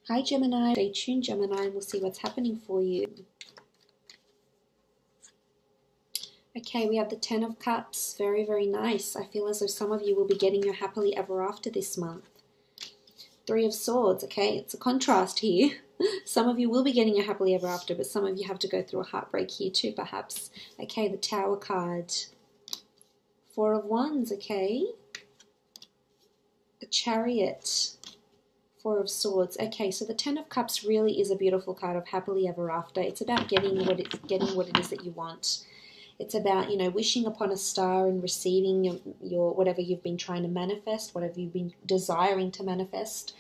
Hi Gemini, stay tuned Gemini and we'll see what's happening for you. Okay, we have the Ten of Cups, very, very nice. I feel as though some of you will be getting your happily ever after this month. Three of Swords, okay, it's a contrast here. Some of you will be getting your happily ever after, but some of you have to go through a heartbreak here too, perhaps. Okay, the Tower card. Four of Wands, okay. The Chariot. Four of Swords. Okay, so the Ten of Cups really is a beautiful card of happily ever after. It's about getting what it is that you want. It's about, wishing upon a star and receiving your whatever you've been trying to manifest, whatever you've been desiring to manifest.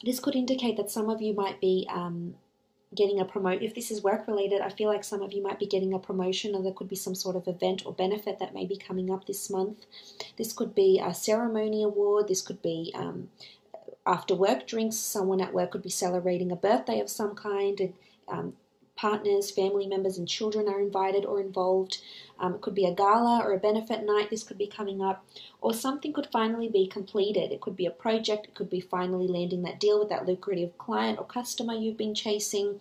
This could indicate that some of you might be getting a promotion. If this is work related, I feel like some of you might be getting a promotion, or there could be some sort of event or benefit that may be coming up this month. This could be a ceremony award. This could be after work drinks. Someone at work could be celebrating a birthday of some kind, and partners, family members, and children are invited or involved. It could be a gala or a benefit night. This could be coming up, or something could finally be completed. It could be a project. It could be finally landing that deal with that lucrative client or customer you've been chasing.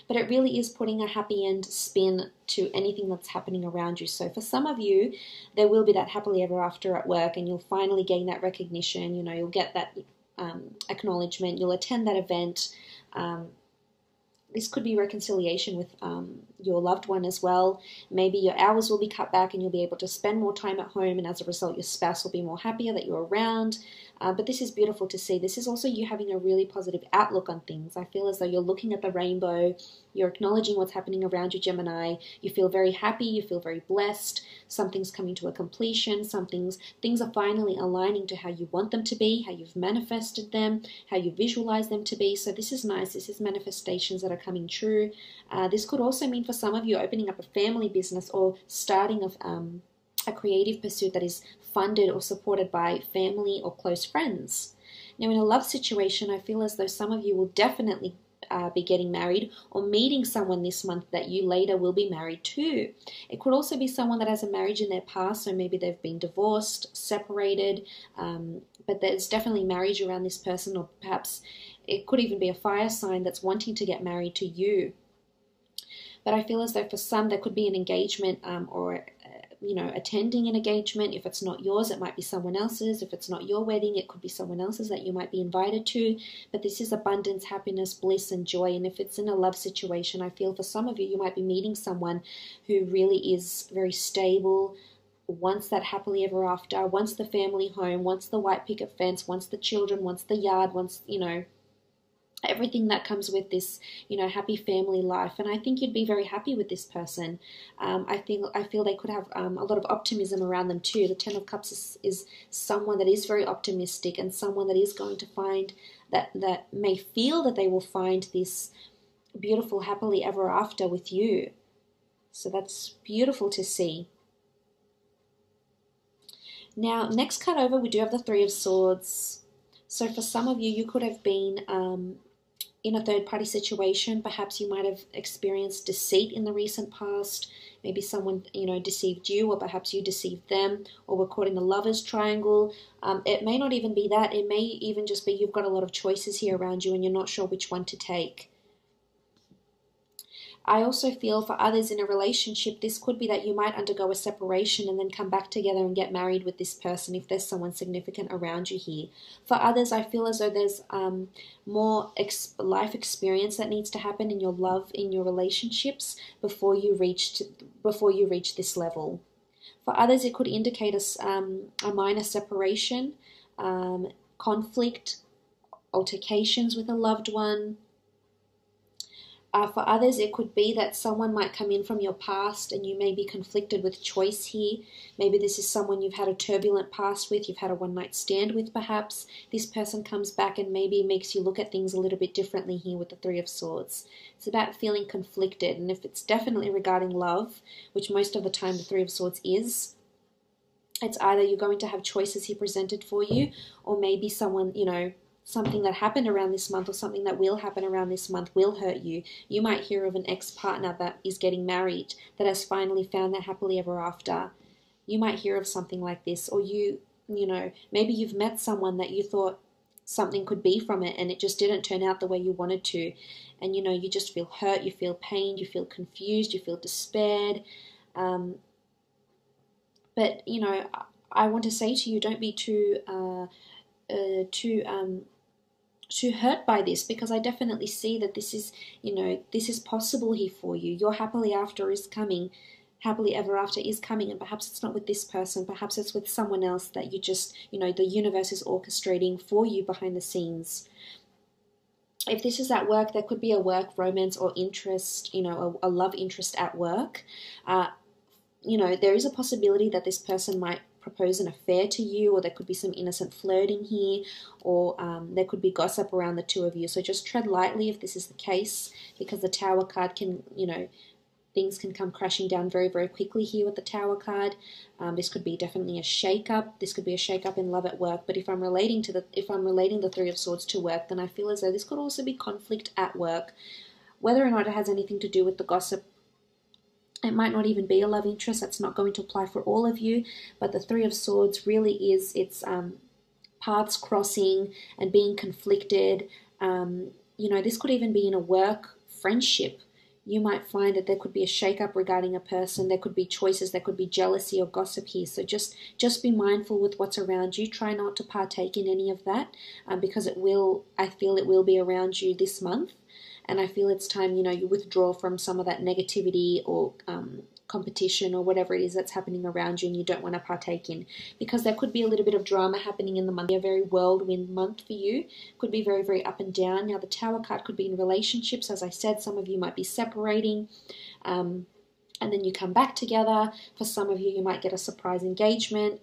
But it really is putting a happy end spin to anything that's happening around you. So for some of you, there will be that happily ever after at work, and you'll finally gain that recognition. You'll get that acknowledgement. You'll attend that event. This could be reconciliation with your loved one as well. Maybe your hours will be cut back and you'll be able to spend more time at home, and as a result your spouse will be more happier that you're around. But this is beautiful to see. This is also you having a really positive outlook on things. I feel as though you're looking at the rainbow, you're acknowledging what's happening around you, Gemini. You feel very happy, you feel very blessed. Something's coming to a completion. Things are finally aligning to how you want them to be, how you've manifested them, how you visualize them to be. So this is nice. This is manifestations that are coming true. This could also mean for some of you opening up a family business or starting a creative pursuit that is funded or supported by family or close friends. Now, in a love situation, I feel as though some of you will definitely be getting married or meeting someone this month that you later will be married to. It could also be someone that has a marriage in their past, so maybe they've been divorced, separated, but there's definitely marriage around this person, or perhaps it could even be a fire sign that's wanting to get married to you. But I feel as though for some there could be an engagement or attending an engagement. If it's not yours, it might be someone else's. If it's not your wedding, it could be someone else's that you might be invited to. But this is abundance, happiness, bliss, and joy. And if it's in a love situation, I feel for some of you, you might be meeting someone who really is very stable, wants that happily ever after, wants the family home, wants the white picket fence, wants the children, wants the yard, wants, everything that comes with this, happy family life. And I think you'd be very happy with this person. I feel they could have a lot of optimism around them too. The Ten of Cups is someone that is very optimistic, and someone that is going to find that may feel that they will find this beautiful happily ever after with you. So that's beautiful to see. Now, next card over, we do have the Three of Swords. So for some of you, you could have been in a third-party situation. Perhaps you might have experienced deceit in the recent past. Maybe someone, deceived you, or perhaps you deceived them, or were caught in a lover's triangle. It may not even be that. It may even just be you've got a lot of choices here around you and you're not sure which one to take. I also feel for others in a relationship, this could be that you might undergo a separation and then come back together and get married with this person if there's someone significant around you here. For others, I feel as though there's more life experience that needs to happen in your love, in your relationships before you reach this level. For others, it could indicate a minor separation, conflict, altercations with a loved one. For others, it could be that someone might come in from your past and you may be conflicted with choice here. Maybe this is someone you've had a turbulent past with, you've had a one-night stand with perhaps. This person comes back and maybe makes you look at things a little bit differently here with the Three of Swords. It's about feeling conflicted, and if it's definitely regarding love, which most of the time the Three of Swords is, it's either you're going to have choices here presented for you, or maybe someone, something that happened around this month or something that will happen around this month will hurt you. You might hear of an ex-partner that is getting married, that has finally found their happily ever after. You might hear of something like this, or maybe you've met someone that you thought something could be from it, and it just didn't turn out the way you wanted to. And, you know, you just feel hurt, you feel pained, you feel confused, you feel despaired. But, you know, I want to say to you, don't be too hurt by this, because I definitely see that this is, you know, this is possible here for you. Your happily ever after is coming, and perhaps it's not with this person, perhaps it's with someone else that you just, you know, the universe is orchestrating for you behind the scenes. If this is at work, there could be a work romance or interest, you know, a love interest at work. You know, there is a possibility that this person might propose an affair to you, or there could be some innocent flirting here, or there could be gossip around the two of you. So just tread lightly if this is the case, because the Tower card can, you know, things can come crashing down very, very quickly here with the Tower card. This could be definitely a shake-up. This could be a shake-up in love at work. But if I'm relating the Three of Swords to work, then I feel as though this could also be conflict at work. Whether or not it has anything to do with the gossip, it might not even be a love interest. That's not going to apply for all of you. But the Three of Swords really is, it's paths crossing and being conflicted. You know, this could even be in a work friendship. You might find that there could be a shake-up regarding a person. There could be choices. There could be jealousy or gossip here. So just be mindful with what's around you. Try not to partake in any of that, because I feel it will be around you this month. And I feel it's time, you know, you withdraw from some of that negativity or competition or whatever it is that's happening around you and you don't want to partake in, because there could be a little bit of drama happening in the month. A very whirlwind month for you. Could be very, very up and down. Now the Tower card could be in relationships. As I said, some of you might be separating and then you come back together. For some of you, you might get a surprise engagement.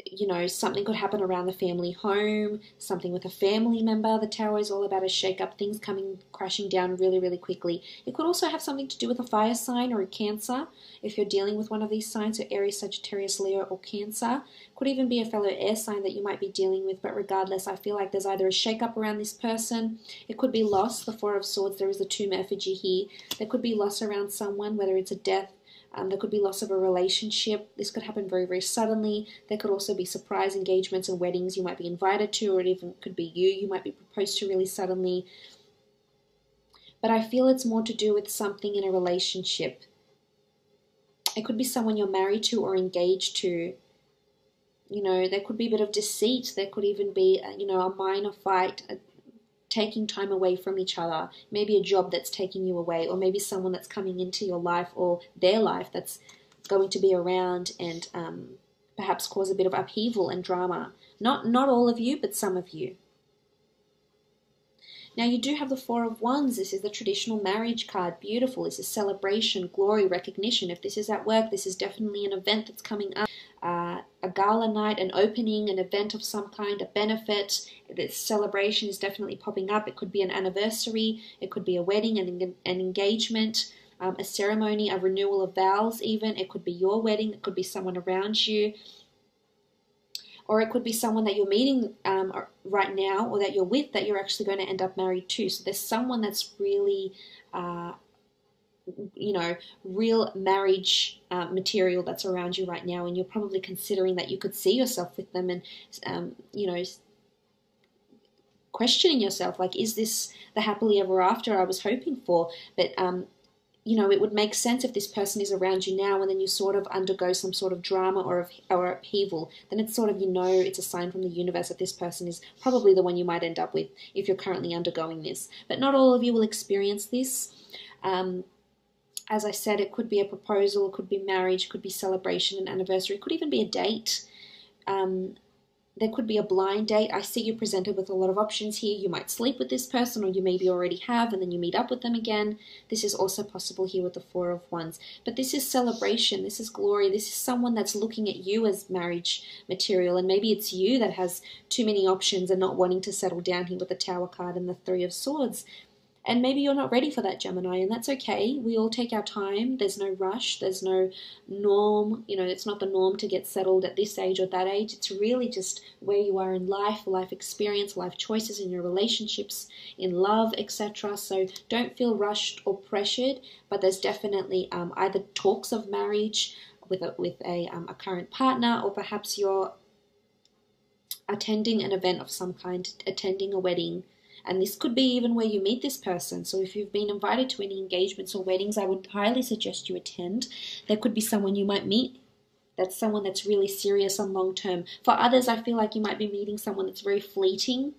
You know, something could happen around the family home, something with a family member. The Tower is all about a shake-up, things coming crashing down really, really quickly. It could also have something to do with a fire sign or a Cancer, if you're dealing with one of these signs, so Aries, Sagittarius, Leo, or Cancer. Could even be a fellow air sign that you might be dealing with, but regardless, I feel like there's either a shake-up around this person. It could be loss. The Four of Swords, there is a tomb effigy here. There could be loss around someone, whether it's a death. There could be loss of a relationship. This could happen very, very suddenly. There could also be surprise engagements and weddings you might be invited to, or it even could be you might be proposed to really suddenly. But I feel it's more to do with something in a relationship. It could be someone you're married to or engaged to. You know, there could be a bit of deceit. There could even be, you know, a minor fight, taking time away from each other, maybe a job that's taking you away, or maybe someone that's coming into your life or their life that's going to be around and perhaps cause a bit of upheaval and drama. Not all of you, but some of you. Now you do have the Four of Wands. This is the traditional marriage card. Beautiful. This is celebration, glory, recognition. If this is at work, this is definitely an event that's coming up. A gala night, an opening, an event of some kind, a benefit. This celebration is definitely popping up. It could be an anniversary. It could be a wedding, an engagement, a ceremony, a renewal of vows even. It could be your wedding. It could be someone around you. Or it could be someone that you're meeting right now or that you're with that you're actually going to end up married to. So there's someone that's really, you know, real marriage material that's around you right now, and you're probably considering that you could see yourself with them and, you know, questioning yourself, like, is this the happily ever after I was hoping for? But, you know, it would make sense if this person is around you now and then you sort of undergo some sort of drama or upheaval. Then it's sort of, you know, it's a sign from the universe that this person is probably the one you might end up with if you're currently undergoing this. But not all of you will experience this. As I said, it could be a proposal, it could be marriage, it could be celebration, an anniversary, it could even be a date. There could be a blind date. I see you presented with a lot of options here. You might sleep with this person, or you maybe already have, and then you meet up with them again. This is also possible here with the Four of Wands. But this is celebration. This is glory. This is someone that's looking at you as marriage material, and maybe it's you that has too many options and not wanting to settle down here with the Tower card and the Three of Swords. And maybe you're not ready for that, Gemini, and that's okay. We all take our time. There's no rush. There's no norm. You know, it's not the norm to get settled at this age or that age. It's really just where you are in life, life experience, life choices in your relationships, in love, etc. So don't feel rushed or pressured, but there's definitely either talks of marriage with a current partner, or perhaps you're attending an event of some kind, attending a wedding. And this could be even where you meet this person. So if you've been invited to any engagements or weddings, I would highly suggest you attend. There could be someone you might meet that's someone that's really serious and long-term. For others, I feel like you might be meeting someone that's very fleeting,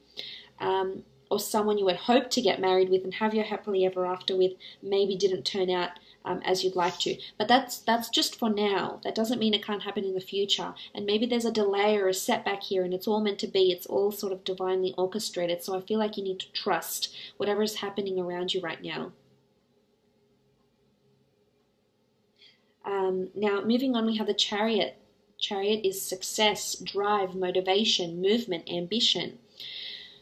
or someone you had hoped to get married with and have your happily ever after with, maybe didn't turn out as you'd like to. But that's just for now. That doesn't mean it can't happen in the future. And maybe there's a delay or a setback here, and it's all meant to be. It's all sort of divinely orchestrated. So I feel like you need to trust whatever is happening around you right now. Now, moving on, we have the Chariot. Chariot is success, drive, motivation, movement, ambition.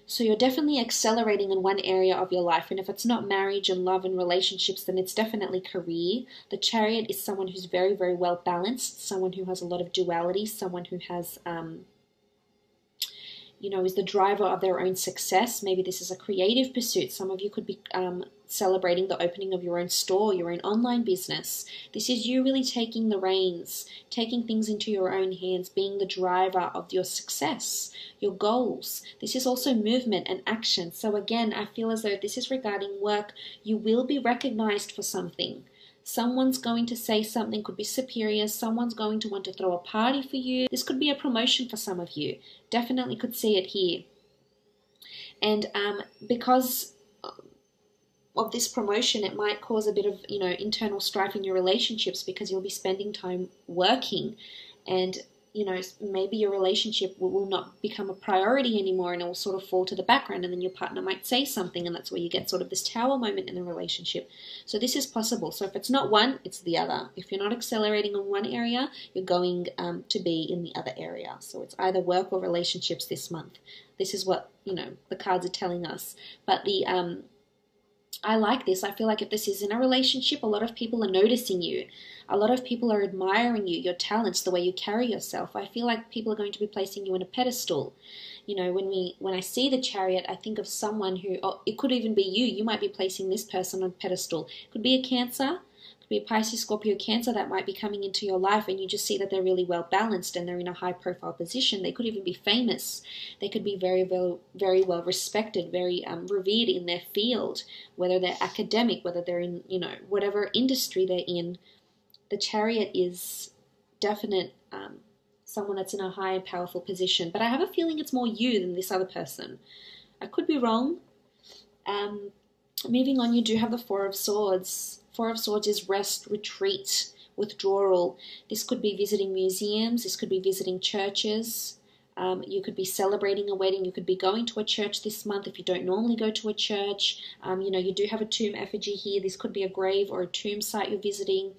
So you're definitely accelerating in one area of your life. And if it's not marriage and love and relationships, then it's definitely career. The Chariot is someone who's very, very well balanced, someone who has a lot of duality, someone who has, is the driver of their own success. Maybe this is a creative pursuit. Some of you could be celebrating the opening of your own store, your own online business. This is you really taking the reins, taking things into your own hands, being the driver of your success, your goals. This is also movement and action. So again, I feel as though this is regarding work. You will be recognized for something. Someone's going to say something, could be superior. Someone's going to want to throw a party for you. This could be a promotion for some of you. Definitely could see it here. And because of this promotion, it might cause a bit of, internal strife in your relationships, because you'll be spending time working, and maybe your relationship will not become a priority anymore, and it will sort of fall to the background, and then your partner might say something, and that's where you get sort of this tower moment in the relationship. So this is possible. So if it's not one, it's the other. If you're not accelerating in one area, you're going to be in the other area. So it's either work or relationships this month. This is what, the cards are telling us. But I like this. I feel like if this is in a relationship, a lot of people are noticing you. A lot of people are admiring you, your talents, the way you carry yourself. I feel like people are going to be placing you in a pedestal. When I see the Chariot, I think of someone who, it could even be you. You might be placing this person on a pedestal. It could be a Cancer. Could be a Pisces, Scorpio, Cancer that might be coming into your life, and you just see that they're really well balanced and they're in a high profile position. They could even be famous. They could be very, very, very well respected, very revered in their field, whether they're academic, whether they're in, whatever industry they're in. The Chariot is definite, someone that's in a high and powerful position. But I have a feeling it's more you than this other person. I could be wrong. Moving on, you do have the Four of Swords. Four of Swords is rest, retreat, withdrawal. This could be visiting museums. This could be visiting churches. You could be celebrating a wedding. You could be going to a church this month if you don't normally go to a church. You do have a tomb effigy here. This could be a grave or a tomb site you're visiting.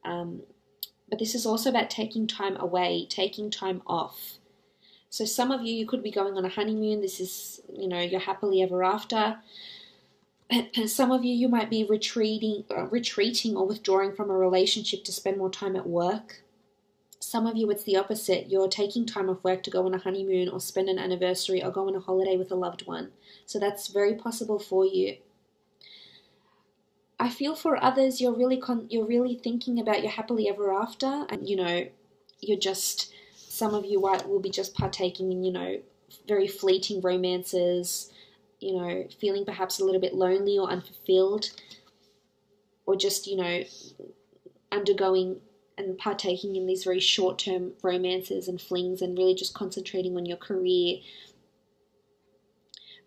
But this is also about taking time away, taking time off. So some of you could be going on a honeymoon. This is, your happily ever after. Some of you might be retreating or withdrawing from a relationship to spend more time at work. Some of you, it's the opposite. You're taking time off work to go on a honeymoon or spend an anniversary or go on a holiday with a loved one. So that's very possible for you. I feel for others, you're really thinking about your happily ever after, and some of you will be just partaking in very fleeting romances, feeling perhaps a little bit lonely or unfulfilled, or just undergoing and partaking in these very short-term romances and flings, and really just concentrating on your career.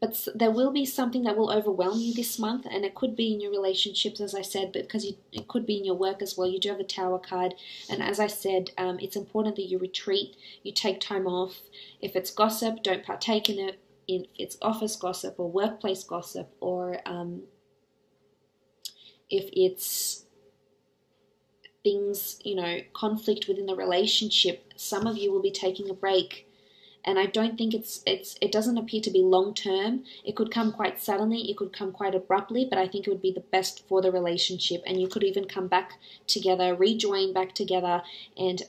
But there will be something that will overwhelm you this month, and it could be in your relationships, as I said, but because it could be in your work as well. You do have the Tower card, and as I said, it's important that you retreat, you take time off. If it's gossip, don't partake in it. If it's office gossip or workplace gossip, or if it's things, conflict within the relationship, some of you will be taking a break. And I don't think it doesn't appear to be long term. It could come quite suddenly. It could come quite abruptly, but I think it would be the best for the relationship. And you could even come back together, rejoin back together, and,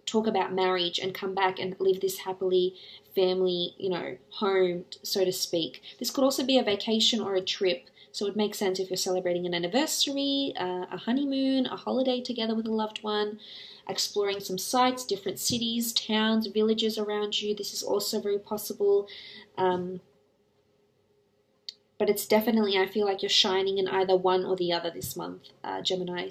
talk about marriage and come back and live this happily family, home, so to speak. This could also be a vacation or a trip. So it would make sense if you're celebrating an anniversary, a honeymoon, a holiday together with a loved one, exploring some sites, different cities, towns, villages around you. This is also very possible. But it's definitely, I feel like you're shining in either one or the other this month, Gemini.